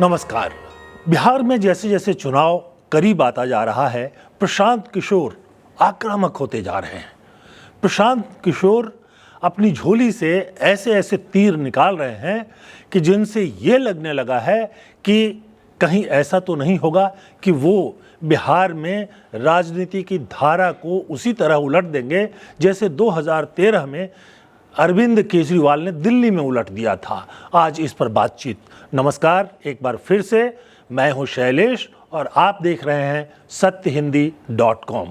नमस्कार। बिहार में जैसे जैसे चुनाव करीब आता जा रहा है, प्रशांत किशोर आक्रामक होते जा रहे हैं। प्रशांत किशोर अपनी झोली से ऐसे ऐसे तीर निकाल रहे हैं कि जिनसे ये लगने लगा है कि कहीं ऐसा तो नहीं होगा कि वो बिहार में राजनीति की धारा को उसी तरह उलट देंगे जैसे 2013 में अरविंद केजरीवाल ने दिल्ली में उलट दिया था। आज इस पर बातचीत। नमस्कार, एक बार फिर से मैं हूं शैलेश और आप देख रहे हैं सत्यहिंदी.com।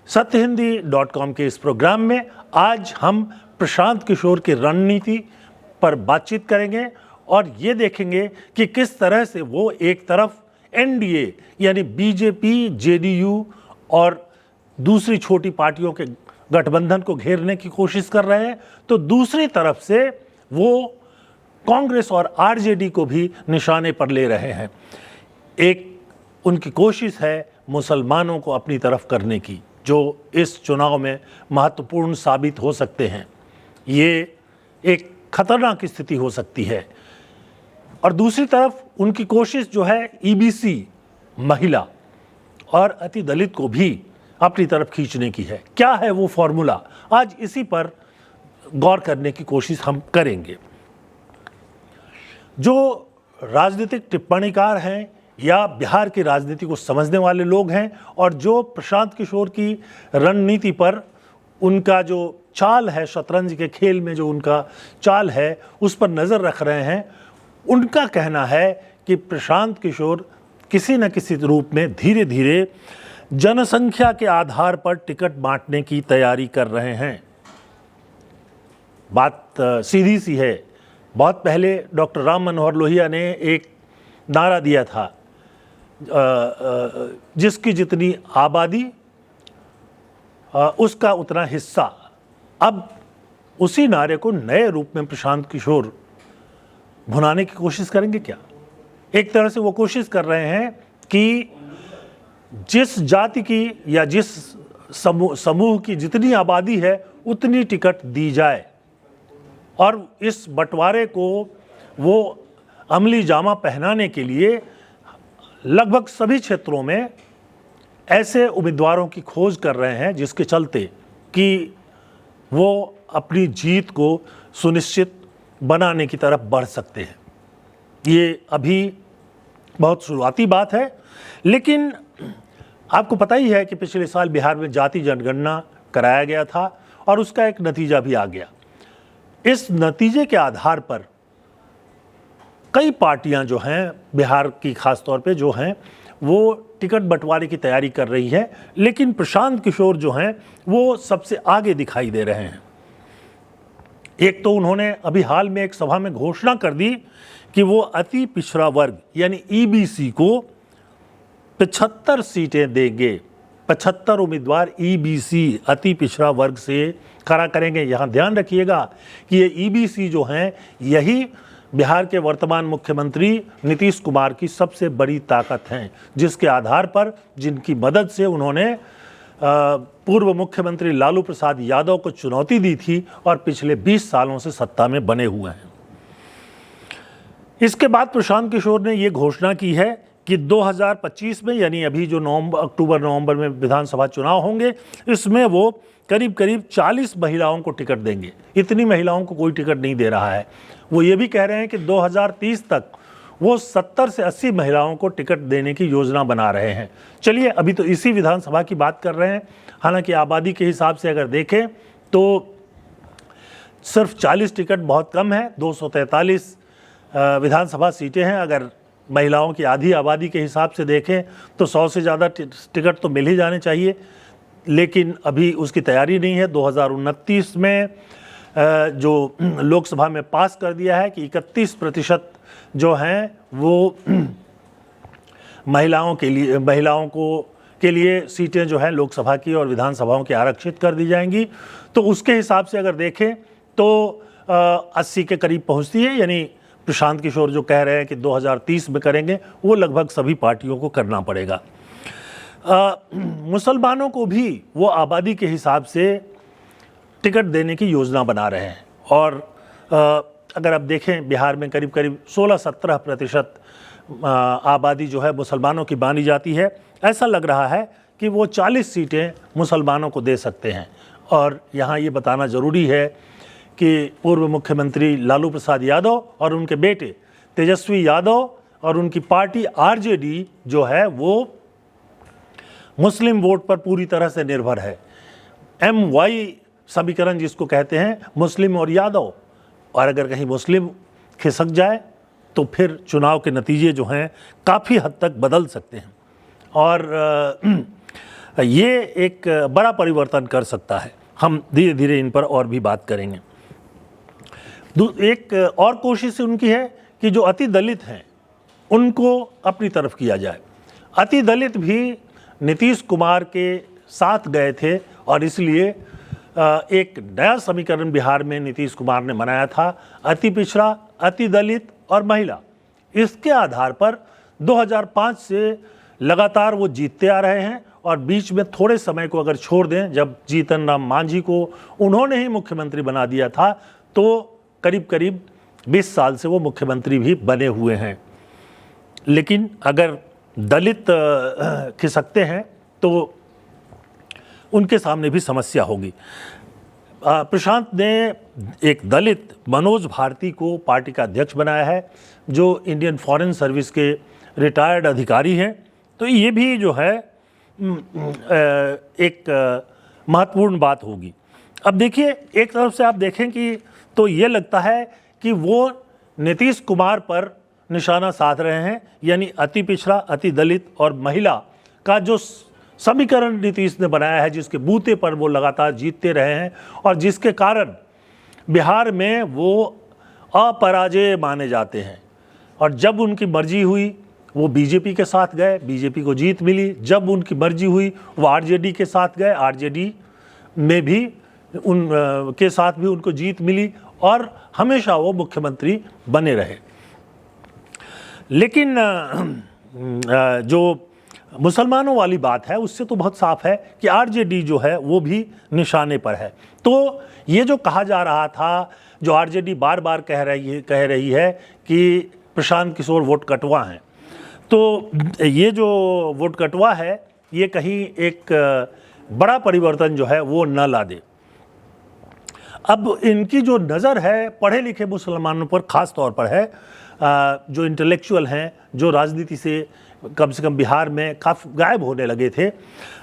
सत्यहिंदी.com के इस प्रोग्राम में आज हम प्रशांत किशोर की रणनीति पर बातचीत करेंगे और ये देखेंगे कि किस तरह से वो एक तरफ एनडीए यानी बीजेपी, जेडीयू और दूसरी छोटी पार्टियों के गठबंधन को घेरने की कोशिश कर रहे हैं, तो दूसरी तरफ से वो कांग्रेस और आरजेडी को भी निशाने पर ले रहे हैं। एक उनकी कोशिश है मुसलमानों को अपनी तरफ करने की, जो इस चुनाव में महत्वपूर्ण साबित हो सकते हैं। ये एक खतरनाक स्थिति हो सकती है। और दूसरी तरफ उनकी कोशिश जो है ईबीसी, महिला और अति दलित को भी अपनी तरफ खींचने की है। क्या है वो फॉर्मूला, आज इसी पर गौर करने की कोशिश हम करेंगे। जो राजनीतिक टिप्पणीकार हैं या बिहार की राजनीति को समझने वाले लोग हैं और जो प्रशांत किशोर की रणनीति पर उनका जो चाल है, शतरंज के खेल में जो उनका चाल है, उस पर नज़र रख रहे हैं, उनका कहना है कि प्रशांत किशोर किसी न किसी रूप में धीरे धीरे जनसंख्या के आधार पर टिकट बांटने की तैयारी कर रहे हैं। बात सीधी सी है। बहुत पहले डॉक्टर राम मनोहर लोहिया ने एक नारा दिया था, जिसकी जितनी आबादी उसका उतना हिस्सा। अब उसी नारे को नए रूप में प्रशांत किशोर भुनाने की कोशिश करेंगे क्या? एक तरह से वो कोशिश कर रहे हैं कि जिस जाति की या जिस समूह की जितनी आबादी है उतनी टिकट दी जाए और इस बंटवारे को वो अमली जामा पहनाने के लिए लगभग सभी क्षेत्रों में ऐसे उम्मीदवारों की खोज कर रहे हैं जिसके चलते कि वो अपनी जीत को सुनिश्चित बनाने की तरफ बढ़ सकते हैं। ये अभी बहुत शुरुआती बात है, लेकिन आपको पता ही है कि पिछले साल बिहार में जाति जनगणना कराया गया था और उसका एक नतीजा भी आ गया। इस नतीजे के आधार पर कई पार्टियां जो हैं बिहार की खास तौर पे जो हैं वो टिकट बंटवारे की तैयारी कर रही है, लेकिन प्रशांत किशोर जो हैं वो सबसे आगे दिखाई दे रहे हैं। एक तो उन्होंने अभी हाल में एक सभा में घोषणा कर दी कि वो अति पिछड़ा वर्ग यानी ईबीसी को 75 सीटें देंगे। 75 उम्मीदवार ईबीसी अति पिछड़ा वर्ग से खड़ा करेंगे। यहाँ ध्यान रखिएगा कि ये ईबीसी जो हैं यही बिहार के वर्तमान मुख्यमंत्री नीतीश कुमार की सबसे बड़ी ताकत हैं, जिसके आधार पर, जिनकी मदद से उन्होंने पूर्व मुख्यमंत्री लालू प्रसाद यादव को चुनौती दी थी और पिछले 20 सालों से सत्ता में बने हुए हैं। इसके बाद प्रशांत किशोर ने ये घोषणा की है कि 2025 में यानी अभी जो अक्टूबर नवंबर में विधानसभा चुनाव होंगे, इसमें वो करीब करीब 40 महिलाओं को टिकट देंगे। इतनी महिलाओं को कोई टिकट नहीं दे रहा है। वो ये भी कह रहे हैं कि 2030 तक वो 70 से 80 महिलाओं को टिकट देने की योजना बना रहे हैं। चलिए, अभी तो इसी विधानसभा की बात कर रहे हैं। हालांकि आबादी के हिसाब से अगर देखें तो सिर्फ 40 टिकट बहुत कम है। 243 विधानसभा सीटें हैं। अगर महिलाओं की आधी आबादी के हिसाब से देखें तो 100 से ज़्यादा टिकट तो मिल ही जाने चाहिए, लेकिन अभी उसकी तैयारी नहीं है। 2029 में जो लोकसभा में पास कर दिया है कि 31% जो हैं वो महिलाओं के लिए सीटें जो हैं लोकसभा की और विधानसभाओं की आरक्षित कर दी जाएंगी। तो उसके हिसाब से अगर देखें तो 80 के करीब पहुंचती है। यानी प्रशांत किशोर जो कह रहे हैं कि 2030 में करेंगे, वो लगभग सभी पार्टियों को करना पड़ेगा। मुसलमानों को भी वो आबादी के हिसाब से टिकट देने की योजना बना रहे हैं और अगर आप देखें बिहार में करीब करीब 16-17% आबादी जो है मुसलमानों की मानी जाती है। ऐसा लग रहा है कि वो 40 सीटें मुसलमानों को दे सकते हैं। और यहाँ ये बताना ज़रूरी है कि पूर्व मुख्यमंत्री लालू प्रसाद यादव और उनके बेटे तेजस्वी यादव और उनकी पार्टी आरजेडी जो है वो मुस्लिम वोट पर पूरी तरह से निर्भर है। MY समीकरण जिसको कहते हैं, मुस्लिम और यादव, और अगर कहीं मुस्लिम खिसक जाए तो फिर चुनाव के नतीजे जो हैं काफ़ी हद तक बदल सकते हैं और ये एक बड़ा परिवर्तन कर सकता है। हम धीरे धीरे इन पर और भी बात करेंगे। एक और कोशिश उनकी है कि जो अति दलित हैं उनको अपनी तरफ किया जाए। अति दलित भी नीतीश कुमार के साथ गए थे और इसलिए एक नया समीकरण बिहार में नीतीश कुमार ने बनाया था, अति पिछड़ा, अति दलित और महिला। इसके आधार पर 2005 से लगातार वो जीतते आ रहे हैं और बीच में थोड़े समय को अगर छोड़ दें, जब जीतन राम मांझी को उन्होंने ही मुख्यमंत्री बना दिया था, तो करीब करीब 20 साल से वो मुख्यमंत्री भी बने हुए हैं। लेकिन अगर दलित खिसकते हैं तो उनके सामने भी समस्या होगी। प्रशांत ने एक दलित मनोज भारती को पार्टी का अध्यक्ष बनाया है, जो इंडियन फॉरेन सर्विस के रिटायर्ड अधिकारी हैं। तो ये भी जो है एक महत्वपूर्ण बात होगी। अब देखिए, एक तरफ से आप देखें कि तो ये लगता है कि वो नीतीश कुमार पर निशाना साध रहे हैं, यानी अति पिछड़ा, अति दलित और महिला का जो समीकरण नीतीश ने बनाया है, जिसके बूते पर वो लगातार जीतते रहे हैं और जिसके कारण बिहार में वो अपराजेय माने जाते हैं। और जब उनकी मर्जी हुई वो बीजेपी के साथ गए, बीजेपी को जीत मिली। जब उनकी मर्जी हुई वो आरजेडी के साथ गए, आरजेडी में भी उन के साथ भी उनको जीत मिली और हमेशा वो मुख्यमंत्री बने रहे। लेकिन जो मुसलमानों वाली बात है उससे तो बहुत साफ है कि आरजेडी जो है वो भी निशाने पर है। तो ये जो कहा जा रहा था, जो आरजेडी बार बार कह रही है कि प्रशांत किशोर वोट कटवा हैं, तो ये जो वोट कटवा है ये कहीं एक बड़ा परिवर्तन जो है वो न ला दे। अब इनकी जो नज़र है पढ़े लिखे मुसलमानों पर ख़ास तौर पर है, जो इंटेलेक्चुअल हैं, जो राजनीति से कम बिहार में काफ़ी गायब होने लगे थे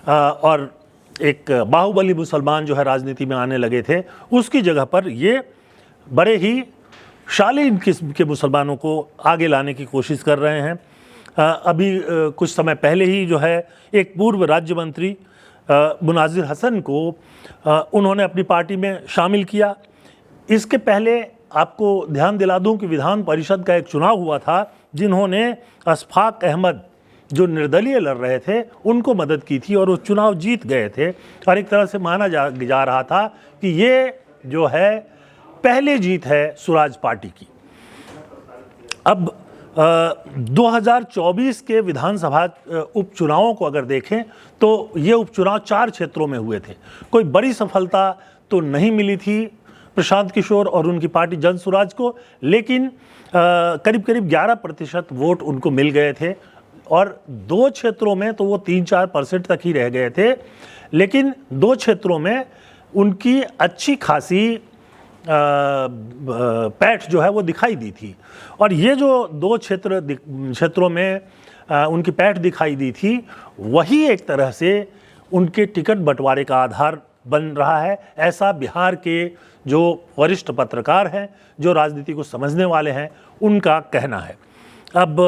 और एक बाहुबली मुसलमान जो है राजनीति में आने लगे थे, उसकी जगह पर ये बड़े ही शालीन किस्म के मुसलमानों को आगे लाने की कोशिश कर रहे हैं। अभी कुछ समय पहले ही जो है एक पूर्व राज्य मंत्री मुनाजिर हसन को उन्होंने अपनी पार्टी में शामिल किया। इसके पहले आपको ध्यान दिला दूं कि विधान परिषद का एक चुनाव हुआ था, जिन्होंने अशफाक अहमद जो निर्दलीय लड़ रहे थे उनको मदद की थी और वो चुनाव जीत गए थे। और एक तरह से माना जा रहा था कि ये जो है पहली जीत है स्वराज पार्टी की। अब 2024 के विधानसभा उपचुनावों को अगर देखें तो ये उपचुनाव 4 क्षेत्रों में हुए थे। कोई बड़ी सफलता तो नहीं मिली थी प्रशांत किशोर और उनकी पार्टी जन स्वराज को, लेकिन करीब करीब 11% वोट उनको मिल गए थे और 2 क्षेत्रों में तो वो 3-4% तक ही रह गए थे। लेकिन 2 क्षेत्रों में उनकी अच्छी खासी पैठ जो है वो दिखाई दी थी। और ये जो 2 क्षेत्रों में उनकी पैठ दिखाई दी थी, वही एक तरह से उनके टिकट बंटवारे का आधार बन रहा है, ऐसा बिहार के जो वरिष्ठ पत्रकार हैं, जो राजनीति को समझने वाले हैं, उनका कहना है। अब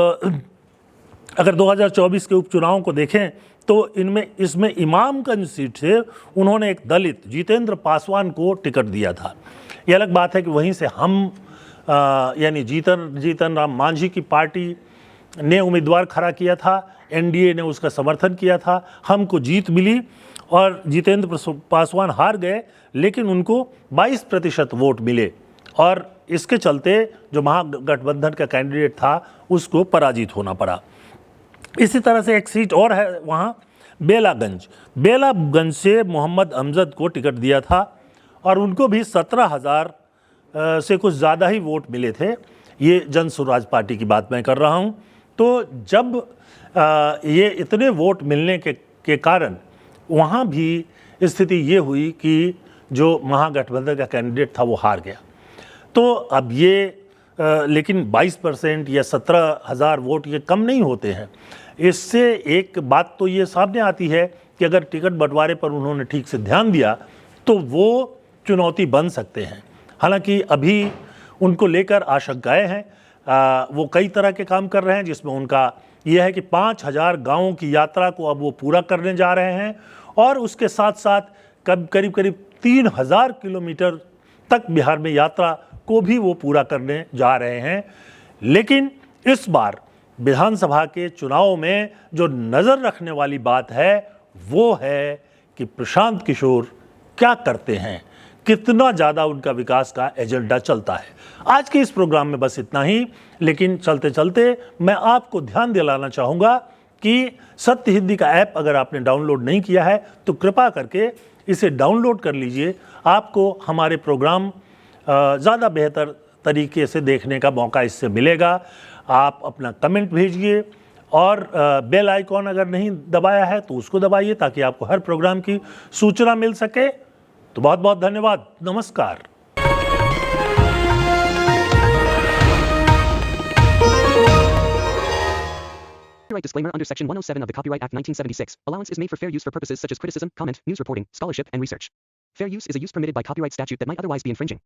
अगर 2024 के उपचुनावों को देखें तो इसमें इमामगंज सीट से उन्होंने एक दलित जितेंद्र पासवान को टिकट दिया था। ये अलग बात है कि वहीं से हम यानी जीतन राम मांझी की पार्टी ने उम्मीदवार खड़ा किया था, एनडीए ने उसका समर्थन किया था, हमको जीत मिली और जितेंद्र पासवान हार गए, लेकिन उनको 22% वोट मिले और इसके चलते जो महागठबंधन का कैंडिडेट था उसको पराजित होना पड़ा। इसी तरह से एक सीट और है वहाँ बेलागंज से मोहम्मद अमजद को टिकट दिया था और उनको भी 17,000 से कुछ ज़्यादा ही वोट मिले थे। ये जन स्वराज पार्टी की बात मैं कर रहा हूँ। तो जब ये इतने वोट मिलने के कारण वहाँ भी स्थिति ये हुई कि जो महागठबंधन का कैंडिडेट था वो हार गया। तो अब ये लेकिन 22% या 17,000 वोट ये कम नहीं होते हैं। इससे एक बात तो ये सामने आती है कि अगर टिकट बंटवारे पर उन्होंने ठीक से ध्यान दिया तो वो चुनौती बन सकते हैं। हालांकि अभी उनको लेकर आशंकाएं हैं। वो कई तरह के काम कर रहे हैं, जिसमें उनका यह है कि 5,000 गाँवों की यात्रा को अब वो पूरा करने जा रहे हैं और उसके साथ साथ करीब 3,000 किलोमीटर तक बिहार में यात्रा को भी वो पूरा करने जा रहे हैं। लेकिन इस बार विधानसभा के चुनाव में जो नज़र रखने वाली बात है वो है कि प्रशांत किशोर क्या करते हैं, कितना ज़्यादा उनका विकास का एजेंडा चलता है। आज के इस प्रोग्राम में बस इतना ही, लेकिन चलते चलते मैं आपको ध्यान दिलाना चाहूँगा कि सत्य हिंदी का ऐप अगर आपने डाउनलोड नहीं किया है तो कृपा करके इसे डाउनलोड कर लीजिए। आपको हमारे प्रोग्राम ज़्यादा बेहतर तरीके से देखने का मौका इससे मिलेगा। आप अपना कमेंट भेजिए और बेल आइकॉन अगर नहीं दबाया है तो उसको दबाइए ताकि आपको हर प्रोग्राम की सूचना मिल सके। तो बहुत बहुत धन्यवाद। नमस्कार। Copyright disclaimer under Section 107 of the Copyright Act 1976. Allowance is made for fair use for purposes such as criticism, comment, news reporting, scholarship, and research. Fair use is a use permitted by copyright statute that might otherwise be infringing.